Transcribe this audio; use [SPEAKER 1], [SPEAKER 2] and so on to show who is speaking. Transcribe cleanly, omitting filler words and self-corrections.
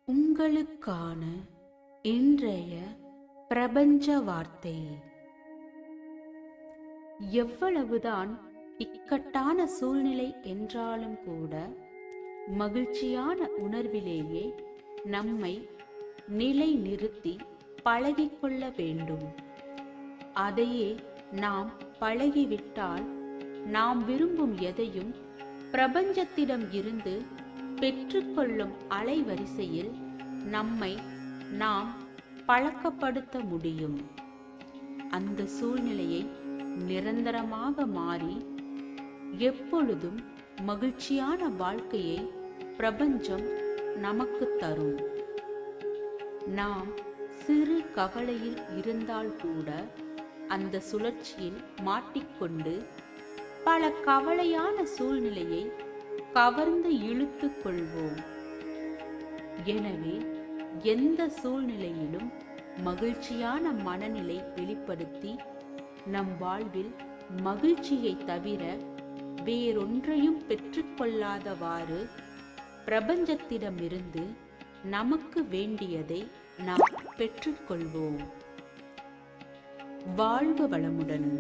[SPEAKER 1] உங்களுக்கான இன்றைய பிரபஞ்ச வார்த்தை. எவ்வளவுதான் இக்கட்டான சூழ்நிலை என்றாலும் கூட மகிழ்ச்சியான உணர்விலேயே நம்மை நிலை நிறுத்தி பழகிக்கொள்ள வேண்டும். அதையே நாம் பழகிவிட்டால் நாம் விரும்பும் எதையும் பிரபஞ்சத்திடம் இருந்து பெற்றுக்கொள்ளும் அலைவரிசையில் நம்மை நாம் பழக்கப்படுத்த முடியும். அந்த சூழ்நிலையை நிரந்தரமாக மாறி எப்பொழுதும் மகிழ்ச்சியான வாழ்க்கையை பிரபஞ்சம் நமக்கு தரும். நாம் சிறு கவலையில் இருந்தால் கூட அந்த சுழற்சியில் மாட்டிக்கொண்டு பல கவலையான சூழ்நிலையை கவர்ந்து இழுத்து கொள்வோம். எனவே எந்த சூழ்நிலையிலும் மகிழ்ச்சியான மனநிலை வெளிப்படுத்தி நம் வாழ்வில் மகிழ்ச்சியை தவிர வேறொன்றையும் பெற்றுக்கொள்ளாதவாறு பிரபஞ்சத்திடமிருந்து நமக்கு வேண்டியதை நாம் பெற்றுக்கொள்வோம். வாழ்க வளமுடன்.